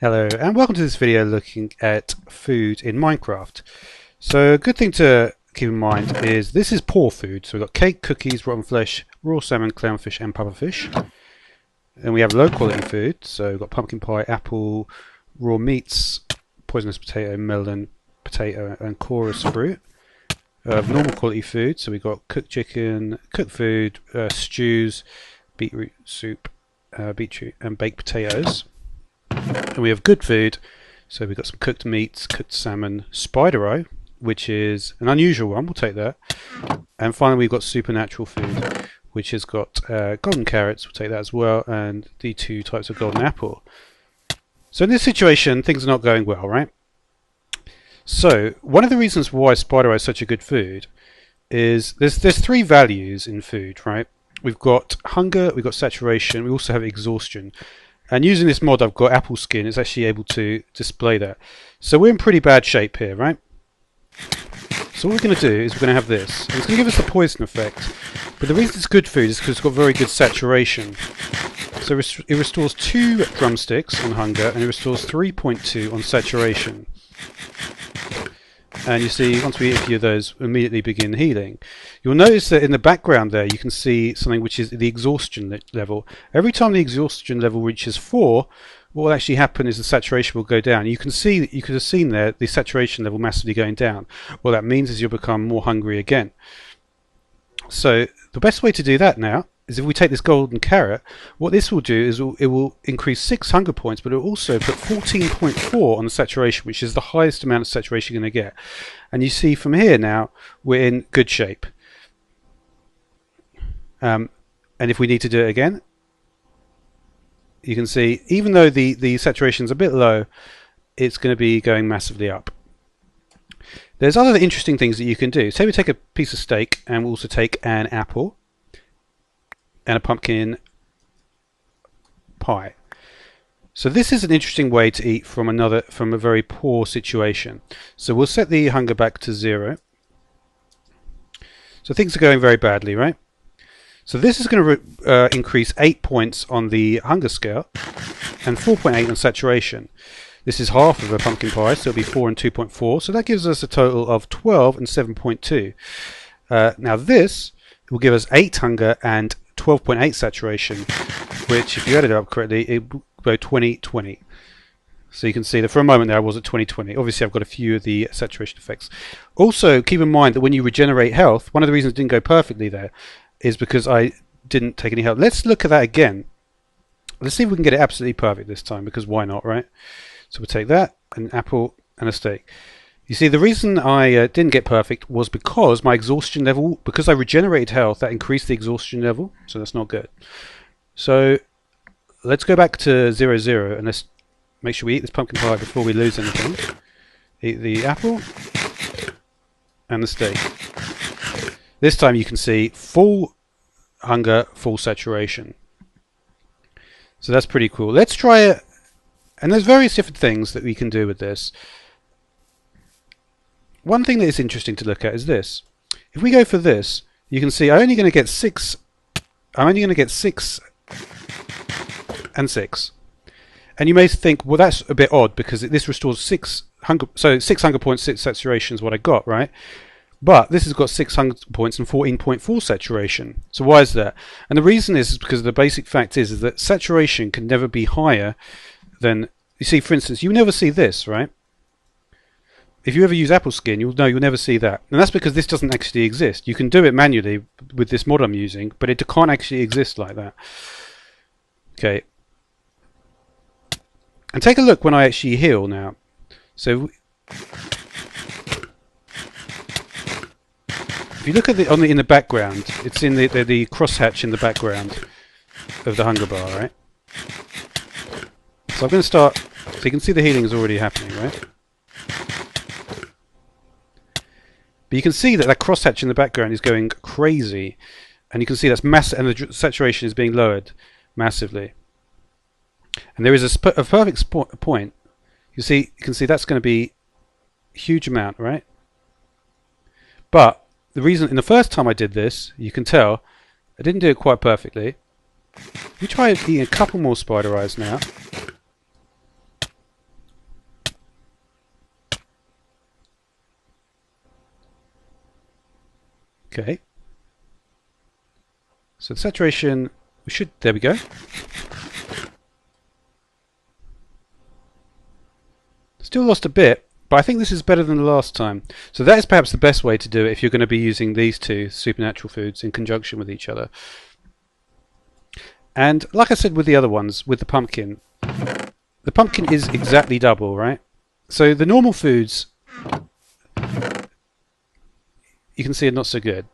Hello and welcome to this video looking at food in Minecraft. So a good thing to keep in mind is this is poor food. So we've got cake, cookies, rotten flesh, raw salmon, clownfish and pufferfish. And we have low quality food. So we've got pumpkin pie, apple, raw meats, poisonous potato, melon, potato and chorus fruit. Normal quality food. So we've got cooked chicken, cooked food, stews, beetroot soup, beetroot and baked potatoes. And we have good food, so we've got some cooked meats, cooked salmon, spider eye, which is an unusual one, we'll take that. And finally we've got supernatural food, which has got golden carrots, we'll take that as well, and the two types of golden apple. So in this situation, things are not going well, right? So one of the reasons why spider eye is such a good food is there's three values in food, right? We've got hunger, we've got saturation, we also have exhaustion. And using this mod I've got apple skin, it's actually able to display that. So we're in pretty bad shape here, right? So what we're going to do is we're going to have this. And it's going to give us the poison effect. But the reason it's good food is because it's got very good saturation. So it restores 2 drumsticks on hunger and it restores 3.2 on saturation. And you see, once we eat a few of those, we immediately begin healing. You'll notice that in the background there, you can see something which is the exhaustion level. Every time the exhaustion level reaches 4, what will actually happen is the saturation will go down. You can see that you could have seen there the saturation level massively going down. What that means is you'll become more hungry again. So the best way to do that now is if we take this golden carrot, what this will do is it will increase 6 hunger points, but it will also put 14.4 on the saturation, which is the highest amount of saturation you're going to get. And you see from here now, we're in good shape. And if we need to do it again, you can see, even though the saturation is a bit low, it's going to be going massively up. There's other interesting things that you can do. Say we take a piece of steak, and we'll also take an apple and a pumpkin pie. So this is an interesting way to eat from a very poor situation. So we'll set the hunger back to 0. So things are going very badly, right? So this is going to increase 8 points on the hunger scale and 4.8 on saturation. This is half of a pumpkin pie, so it'll be 4 and 2.4. So that gives us a total of 12 and 7.2. Now this will give us 8 hunger and 12.8 saturation, which if you add it up correctly, it will go 20-20. So you can see that for a moment there I was at 20-20. Obviously I've got a few of the saturation effects. Also keep in mind that when you regenerate health, one of the reasons it didn't go perfectly there is because I didn't take any health. Let's look at that again. Let's see if we can get it absolutely perfect this time, because why not, right? So we'll take that, an apple and a steak. You see, the reason I didn't get perfect was because my exhaustion level, because I regenerated health, that increased the exhaustion level, so that's not good. So let's go back to 0-0 and let's make sure we eat this pumpkin pie before we lose anything. Eat the apple and the steak. This time you can see full hunger, full saturation. So that's pretty cool. Let's try it. And there's various different things that we can do with this. One thing that is interesting to look at is this. If we go for this, you can see I'm only going to get 6 and 6. And you may think, well, that's a bit odd because this restores 6 hunger. So 6 hunger points, 6 saturation is what I got, right? But this has got 6 hunger points and 14.4 saturation. So why is that? And the reason is because the basic fact is that saturation can never be higher than, you see, for instance, you never see this, right? If you ever use apple skin, you'll know you'll never see that. And that's because this doesn't actually exist. You can do it manually with this mod I'm using, but it can't actually exist like that. Okay. And take a look when I actually heal now. So if you look at in the background, it's in the crosshatch in the background of the hunger bar, right? So I'm going to start. So you can see the healing is already happening, right? But you can see that crosshatch in the background is going crazy, and you can see that's and the saturation is being lowered massively. And there is a perfect point. You can see that's going to be a huge amount, right? But the reason, in the first time I did this, you can tell I didn't do it quite perfectly. We try eating a couple more spider eyes now. Okay. So the saturation, there we go. Still lost a bit, but I think this is better than the last time. So that is perhaps the best way to do it if you're going to be using these two supernatural foods in conjunction with each other. And like I said with the other ones, with the pumpkin is exactly double, right? So the normal foods, you can see, are not so good.